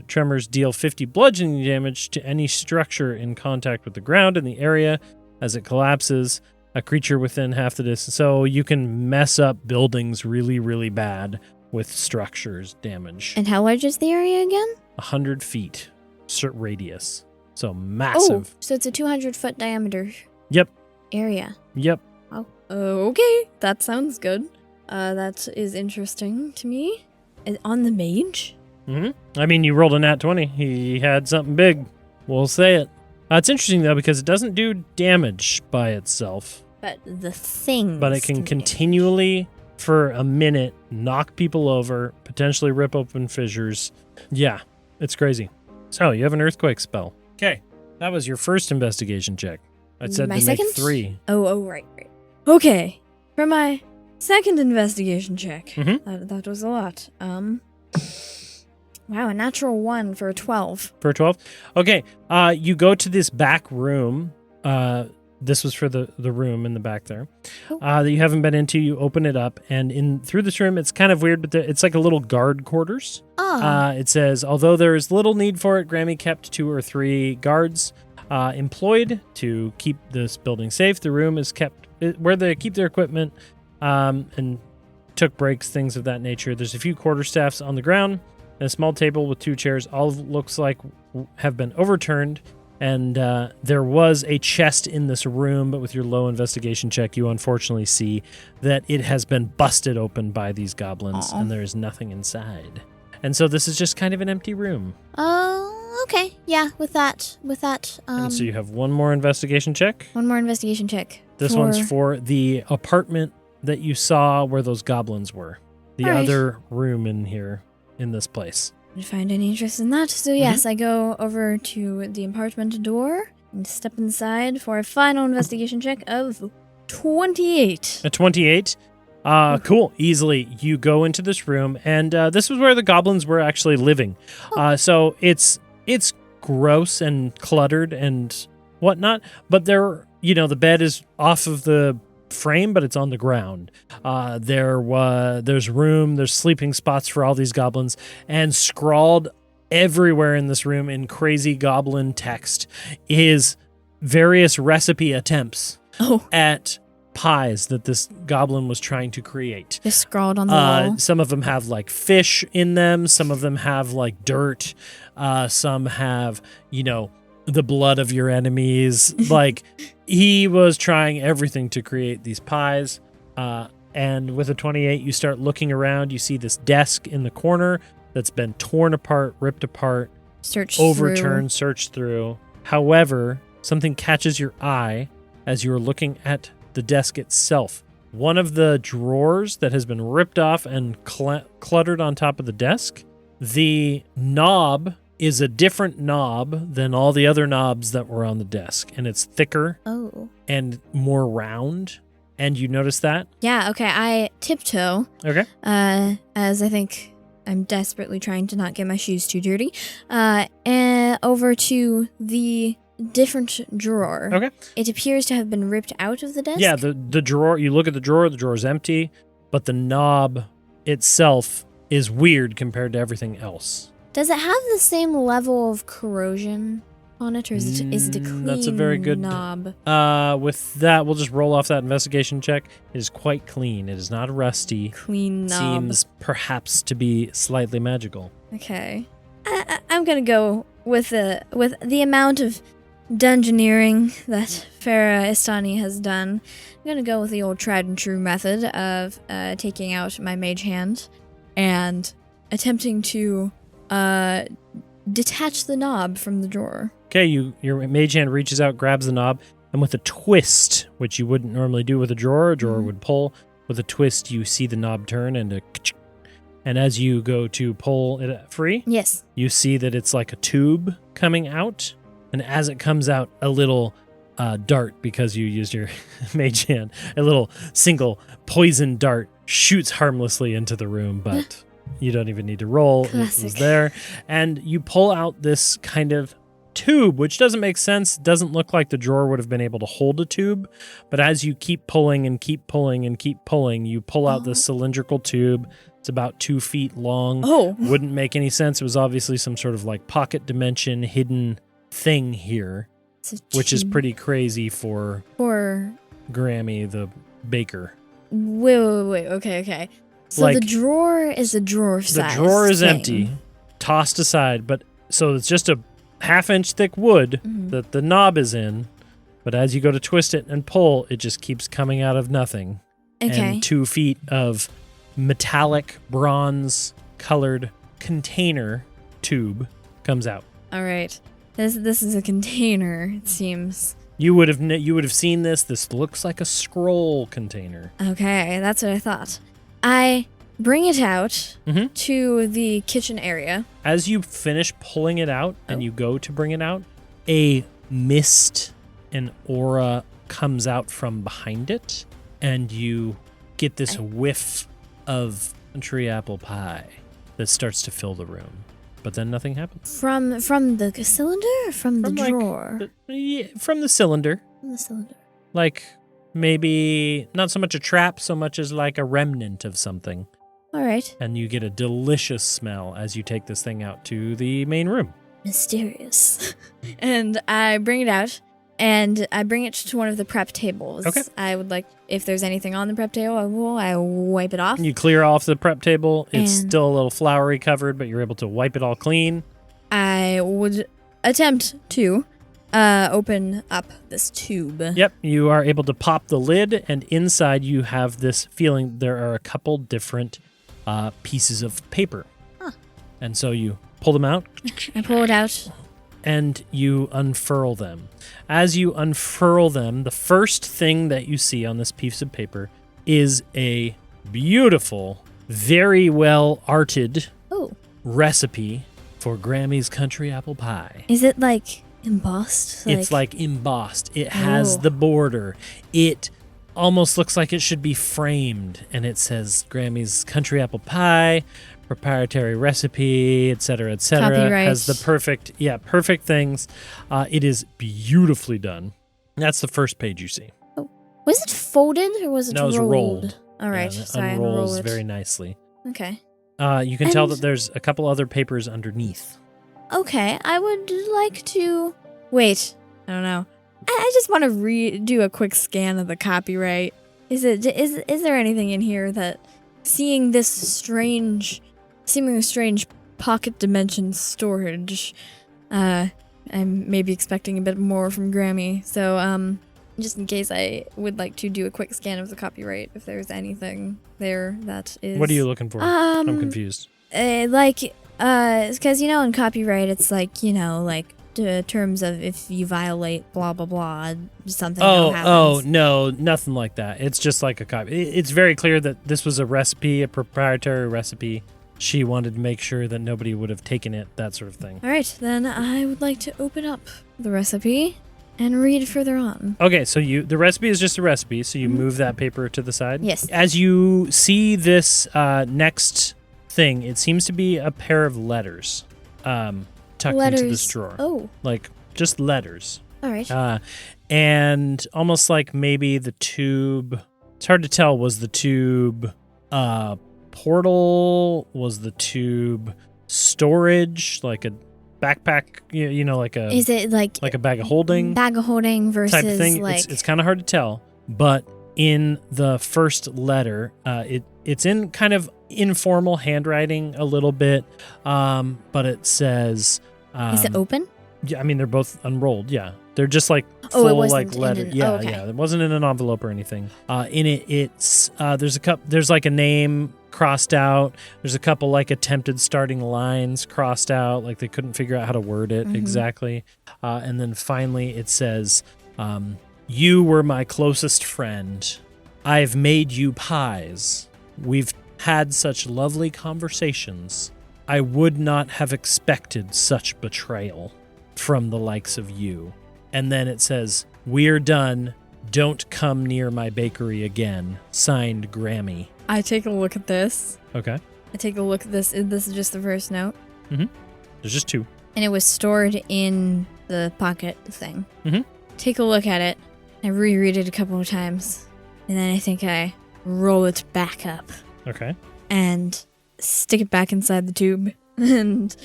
tremors deal 50 bludgeoning damage to any structure in contact with the ground in the area. As it collapses, a creature within half the distance. So you can mess up buildings really, really bad with structures damage. And how large is the area again? 100 feet radius. So massive. Oh, so it's a 200-foot diameter. Yep. Area. Yep. Oh, okay. That sounds good. That is interesting to me. On the mage? I mean, you rolled a nat 20. He had something big. We'll say it. It's interesting, though, because it doesn't do damage by itself. But the thing. But it can continually, for a minute, knock people over, potentially rip open fissures. Yeah, it's crazy. So, you have an earthquake spell. Okay, that was your first investigation check. I said my to second? make 3. Oh, right. Okay, for my second investigation check. That was a lot. Wow, a natural 1 for a 12. For a 12? Okay. You go to this back room. This was for the room in the back there that you haven't been into. You open it up, and through this room, it's kind of weird, but it's like a little guard quarters. It says, although there is little need for it, Grammy kept 2 or 3 guards employed to keep this building safe. The room is kept where they keep their equipment and took breaks, things of that nature. There's a few quarterstaffs on the ground and a small table with 2 chairs. All looks like have been overturned. And there was a chest in this room, but with your low investigation check, you unfortunately see that it has been busted open by these goblins, and there is nothing inside. And so this is just kind of an empty room. Oh, okay. Yeah, with that. And so you have one more investigation check. One more investigation check. This one's for the apartment that you saw where those goblins were. The other room in here, in this place. Didn't find any interest in that. So yes, I go over to the apartment door and step inside for a final investigation check of 28. A 28? Cool. Easily. You go into this room, and this was where the goblins were actually living. So it's gross and cluttered and whatnot, but the bed is off of the frame, but it's on the ground. There's room, there's sleeping spots for all these goblins, and scrawled everywhere in this room in crazy goblin text is various recipe attempts at pies that this goblin was trying to create. Just scrawled on the wall. Some of them have like fish in them, some of them have like dirt, some have, the blood of your enemies. Like, he was trying everything to create these pies. And with a 28, you start looking around. You see this desk in the corner that's been torn apart, ripped apart, overturned, searched through. However, something catches your eye as you're looking at the desk itself. One of the drawers that has been ripped off and cluttered on top of the desk, the knob is a different knob than all the other knobs that were on the desk. And it's thicker and more round. And you notice that? Yeah, okay. I tiptoe. Okay. As I think I'm desperately trying to not get my shoes too dirty. And over to the different drawer. Okay. It appears to have been ripped out of the desk. Yeah, the drawer, you look at the drawer's empty, but the knob itself is weird compared to everything else. Does it have the same level of corrosion on it, or is it a clean That's a very good knob? With that, we'll just roll off that investigation check. It is quite clean. It is not rusty. Clean knob. Seems perhaps to be slightly magical. Okay. I'm going to go with the amount of dungeoneering that Farah Istani has done. I'm going to go with the old tried and true method of taking out my mage hand and attempting to detach the knob from the drawer. Okay, your mage hand reaches out, grabs the knob, and with a twist, which you wouldn't normally do with a drawer would pull. With a twist, you see the knob turn, and as you go to pull it free, yes, you see that it's like a tube coming out, and as it comes out, a little dart, because you used your mage hand, a little single poison dart shoots harmlessly into the room, but you don't even need to roll. Classic. It was there. And you pull out this kind of tube, which doesn't make sense. Doesn't look like the drawer would have been able to hold a tube. But as you keep pulling and keep pulling and keep pulling, you pull out this cylindrical tube. It's about 2 feet long. Wouldn't make any sense. It was obviously some sort of like pocket dimension hidden thing here, which is pretty crazy for Grammy, the baker. Wait. Okay. So like, the drawer is a drawer size. The drawer is empty, tossed aside, but so it's just a half-inch thick wood that the knob is in, but as you go to twist it and pull, it just keeps coming out of nothing. Okay. And 2 feet of metallic bronze-colored container tube comes out. All right. This is a container, it seems. You would have seen this. This looks like a scroll container. Okay, that's what I thought. I bring it out to the kitchen area. As you finish pulling it out and you go to bring it out, a mist and aura comes out from behind it, and you get this whiff of country apple pie that starts to fill the room. But then nothing happens. From the cylinder or from the drawer? From the cylinder. From the cylinder. Like maybe not so much a trap, so much as like a remnant of something. All right. And you get a delicious smell as you take this thing out to the main room. Mysterious. And I bring it out, and I bring it to one of the prep tables. Okay. I would like, if there's anything on the prep table, I wipe it off. You clear off the prep table. It's still a little floury covered, but you're able to wipe it all clean. I would attempt to open up this tube. Yep, you are able to pop the lid, and inside you have this feeling there are a couple different pieces of paper. Huh. And so you pull them out. I pull it out. And you unfurl them. As you unfurl them, the first thing that you see on this piece of paper is a beautiful, very well-arted recipe for Grammy's country apple pie. Is it like embossed? It's like embossed. It has the border. It almost looks like it should be framed, and it says Grammy's country apple pie, proprietary recipe, etc., etc. Copyright. Has the perfect things. It is beautifully done. That's the first page you see. Oh. Was it folded or was it rolled? No, it was rolled. All right, yeah, so I unrolls unroll it very nicely. Okay. You can tell that there's a couple other papers underneath. Okay, I would like to... Wait, I don't know. I just want to do a quick scan of the copyright. Is there anything in here that, seeing this seemingly strange pocket dimension storage, I'm maybe expecting a bit more from Grammy. So, just in case, I would like to do a quick scan of the copyright if there's anything there that is... What are you looking for? I'm confused. Because, in copyright, it's like terms of if you violate blah, blah, blah, something happens. Oh, no, nothing like that. It's just like a copy. It's very clear that this was a recipe, a proprietary recipe. She wanted to make sure that nobody would have taken it, that sort of thing. All right, then I would like to open up the recipe and read further on. Okay, so the recipe is just a recipe, so you move that paper to the side? Yes. As you see this next thing, it seems to be a pair of letters tucked into this drawer. Oh. Like, just letters. All right. And almost like maybe the tube, it's hard to tell, was the tube portal, was the tube storage, like a backpack, like a... Is it like a bag of holding? Bag of holding versus type of thing. like... It's kind of hard to tell, but in the first letter, it's in kind of informal handwriting a little bit, but it says... is it open? Yeah, I mean, they're both unrolled, yeah. They're just like full like letter. Yeah. It wasn't in an envelope or anything. In it's there's like a name crossed out. There's a couple like attempted starting lines crossed out, like they couldn't figure out how to word it exactly. And then finally it says, "You were my closest friend. I've made you pies. We've had such lovely conversations. I would not have expected such betrayal from the likes of you." And then it says, "We're done. Don't come near my bakery again. Signed, Grammy." I take a look at this. Okay. I take a look at this. This is just the first note. Mm-hmm. There's just two. And it was stored in the pocket thing. Mm-hmm. Take a look at it. I reread it a couple of times. And then I think I roll it back up. Okay. And stick it back inside the tube. And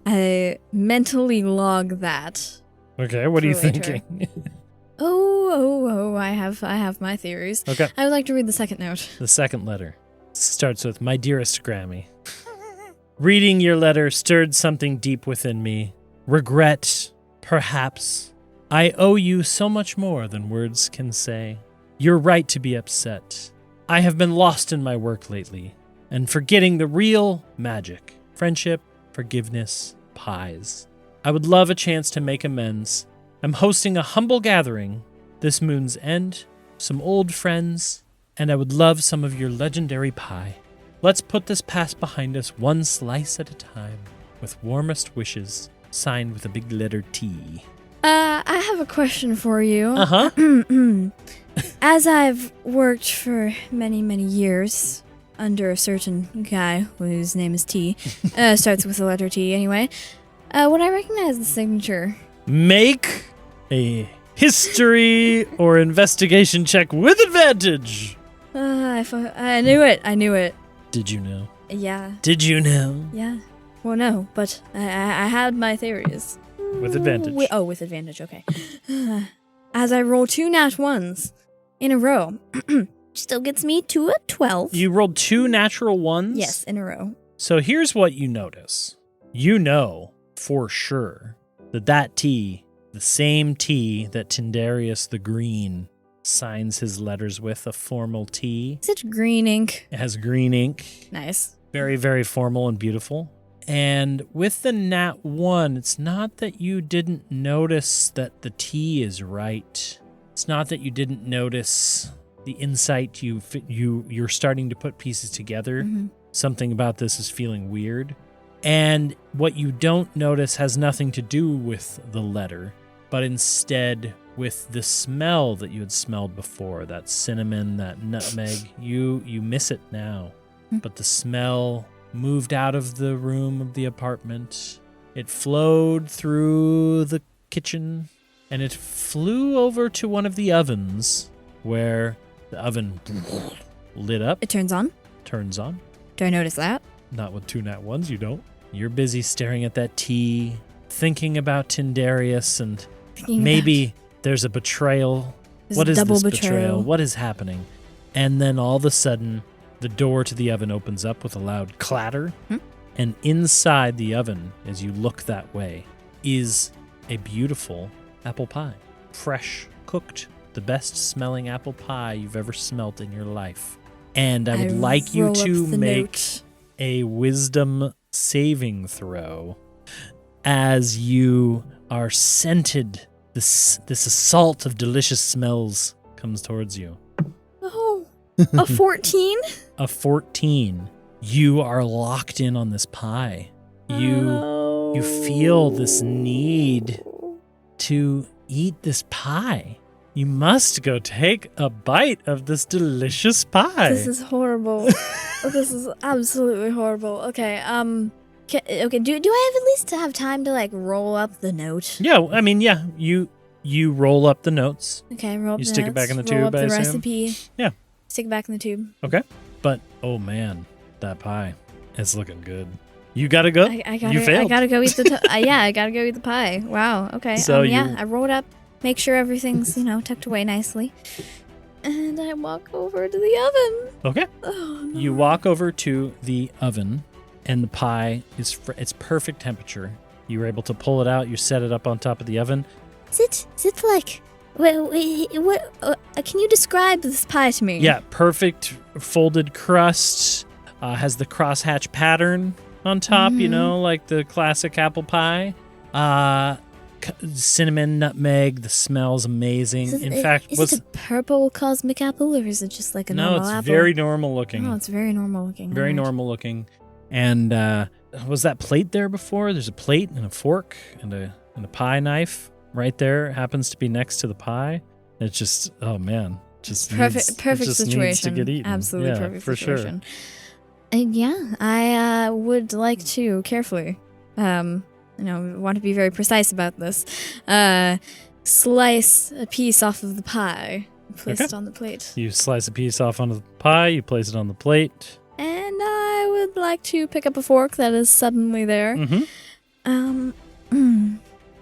I mentally log that. Okay, what are you thinking? I have my theories. Okay. I would like to read the second note. The second letter starts with, "My dearest Grammy. Reading your letter stirred something deep within me. Regret, perhaps. I owe you so much more than words can say. You're right to be upset. I have been lost in my work lately and forgetting the real magic. Friendship, forgiveness, pies. I would love a chance to make amends. I'm hosting a humble gathering this moon's end, some old friends, and I would love some of your legendary pie. Let's put this past behind us one slice at a time, with warmest wishes, signed with a big letter T." I have a question for you. Uh-huh. As I've worked for many, many years, under a certain guy whose name is T. Starts with the letter T anyway. Would I recognize the signature? Make a history or investigation check with advantage. I knew it. Did you know? Yeah. Did you know? Yeah. Well, no, but I had my theories. With advantage. With advantage, okay. As I roll 2 nat 1s in a row, still gets me to a 12. You rolled 2 natural 1s? Yes, in a row. So here's what you notice. You know for sure that T, the same T that Tindarius the Green signs his letters with, a formal T. Is it green ink? It has green ink. Nice. Very, very formal and beautiful. And with the nat 1, it's not that you didn't notice that the T is right. It's not that you didn't notice the insight. You're starting to put pieces together. Mm-hmm. Something about this is feeling weird. And what you don't notice has nothing to do with the letter, but instead with the smell that you had smelled before, that cinnamon, that nutmeg. You miss it now, but the smell moved out of the room of the apartment. It flowed through the kitchen, and it flew over to one of the ovens, where the oven lit up. It turns on? Turns on. Do I notice that? Not with 2 nat 1s, you don't. You're busy staring at that tea, thinking about Tindarius, and maybe there's a betrayal. What is this betrayal? What is happening? And then all of a sudden, the door to the oven opens up with a loud clatter, and inside the oven, as you look that way, is a beautiful apple pie. Fresh, cooked, the best smelling apple pie you've ever smelt in your life. And I would like you to make a wisdom saving throw as you are scented. This assault of delicious smells comes towards you. Oh, a 14? A 14. You are locked in on this pie. You feel this need to eat this pie. You must go take a bite of this delicious pie. This is horrible. This is absolutely horrible. Okay, okay, do I have at least to have time to, like, roll up the note? Yeah, I mean, yeah, you roll up the notes. Okay, roll up the notes. You stick it back in the tube, roll up I the assume? recipe. Yeah. Stick it back in the tube. Okay. But, oh man, that pie, it's looking good. You gotta go. You failed. I gotta go eat the I gotta go eat the pie. Wow, okay. So I rolled up, make sure everything's, tucked away nicely. And I walk over to the oven. Okay. Oh, no. You walk over to the oven, and the pie is it's perfect temperature. You were able to pull it out. You set it up on top of the oven. Is it like? Wait, what? Can you describe this pie to me? Yeah, perfect folded crust. Has the crosshatch pattern on top. Like the classic apple pie. Cinnamon, nutmeg. The smell's amazing. Is it a purple cosmic apple, or is it just like a normal apple? No, it's very normal looking. Oh, it's very normal looking. Very normal looking. And was that plate there before? There's a plate and a fork and a pie knife right there. It happens to be next to the pie. It's just, oh man, perfect situation. Needs to get eaten. Absolutely perfect for situation. Sure. And I would like to carefully, want to be very precise about this. Slice a piece off of the pie, place it on the plate. You slice a piece off onto the pie. You place it on the plate. And I would like to pick up a fork that is suddenly there.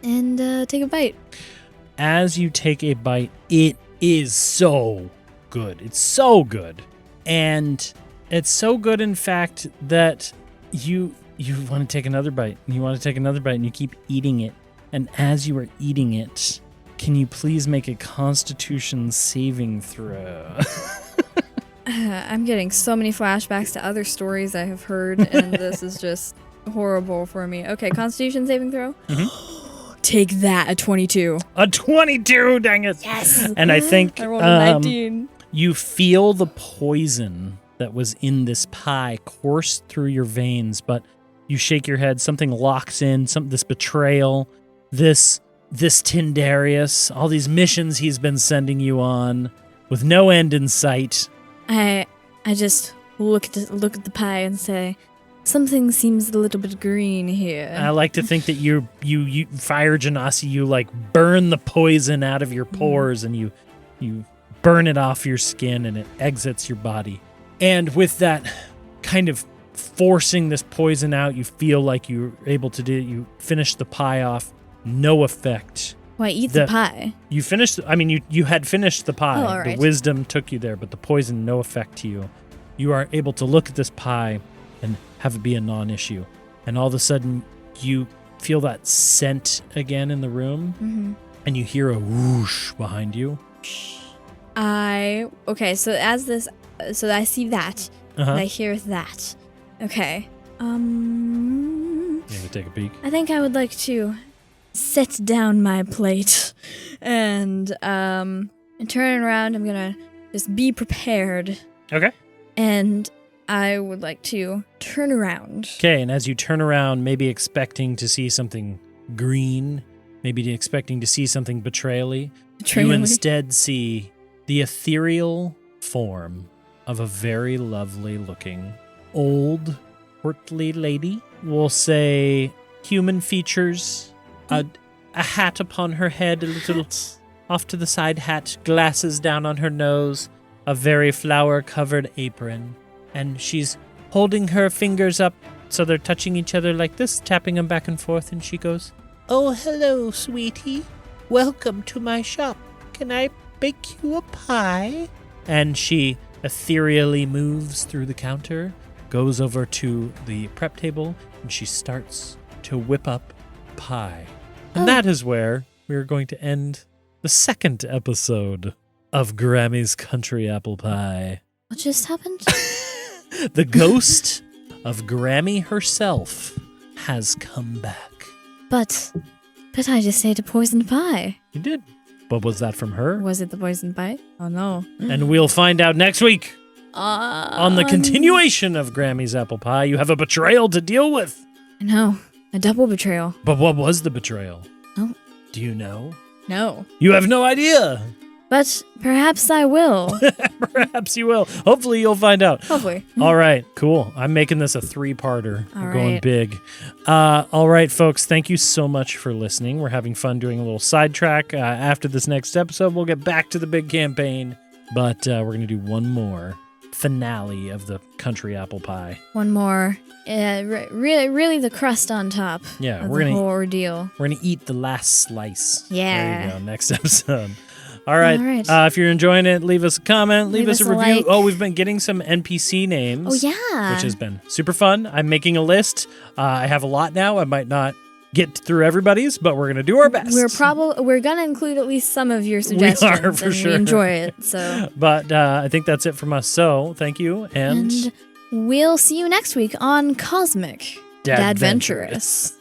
And take a bite. As you take a bite, it is so good. It's so good. And it's so good, in fact, that you want to take another bite. And you want to take another bite, and you keep eating it. And as you are eating it, can you please make a Constitution saving throw? I'm getting so many flashbacks to other stories I have heard, and this is just horrible for me. Okay, Constitution saving throw? Take that, a 22. A 22, dang it. Yes. And I think I rolled a 19. You feel the poison that was in this pie course through your veins, but you shake your head. Something locks in, this betrayal, this Tindarius, all these missions he's been sending you on with no end in sight. I just look at the pie and say, something seems a little bit green here. I like to think that you Fire Genasi, you like burn the poison out of your pores and you burn it off your skin and it exits your body. And with that kind of forcing this poison out, you feel like you're able to you finish the pie off. No effect. Why eat the pie? You finished, you had finished the pie. Oh, all right. The wisdom took you there, but the poison, no effect to you. You are able to look at this pie and have it be a non-issue. And all of a sudden, you feel that scent again in the room, and you hear a whoosh behind you. So I see that, and I hear that. Okay. You want to take a peek? I think I would like to set down my plate and turn around. I'm gonna just be prepared. Okay. And I would like to turn around. Okay, and as you turn around, maybe expecting to see something green, maybe expecting to see something betrayally, you instead see the ethereal form of a very lovely-looking, old, portly lady. We'll say human features, a hat upon her head, a little off to the side hat, glasses down on her nose, a very flower-covered apron, and she's holding her fingers up so they're touching each other like this, tapping them back and forth, and she goes, "Oh, hello, sweetie. Welcome to my shop. Can I bake you a pie?" And she ethereally moves through the counter, goes over to the prep table, and she starts to whip up pie. And that is where we're going to end the second episode of Grammy's Country Apple Pie. What just happened? The ghost of Grammy herself has come back. But I just ate a poisoned pie. You did. But was that from her? Was it the poisoned pie? Oh, no. And we'll find out next week on the continuation of Grammy's Apple Pie. You have a betrayal to deal with. I know. A double betrayal. But what was the betrayal? Oh. Do you know? No. You have no idea. But perhaps I will. Perhaps you will. Hopefully you'll find out. Hopefully. All right, cool. I'm making this a 3-parter. We're going right. big. All right, folks, thank you so much for listening. We're having fun doing a little sidetrack. After this next episode, we'll get back to the big campaign. But we're going to do one more finale of the Country Apple Pie. One more. Really the crust on top. Yeah, we're going to ordeal. We're going to eat the last slice. Yeah. There you go, next episode. All right. If you're enjoying it, leave us a comment, leave us a review. Like. Oh, we've been getting some NPC names. Oh, yeah. Which has been super fun. I'm making a list. I have a lot now. I might not get through everybody's, but we're going to do our best. We're going to include at least some of your suggestions. We are, for sure. We enjoy it. So. But I think that's it from us. So thank you. And we'll see you next week on Cosmic Dadventurous.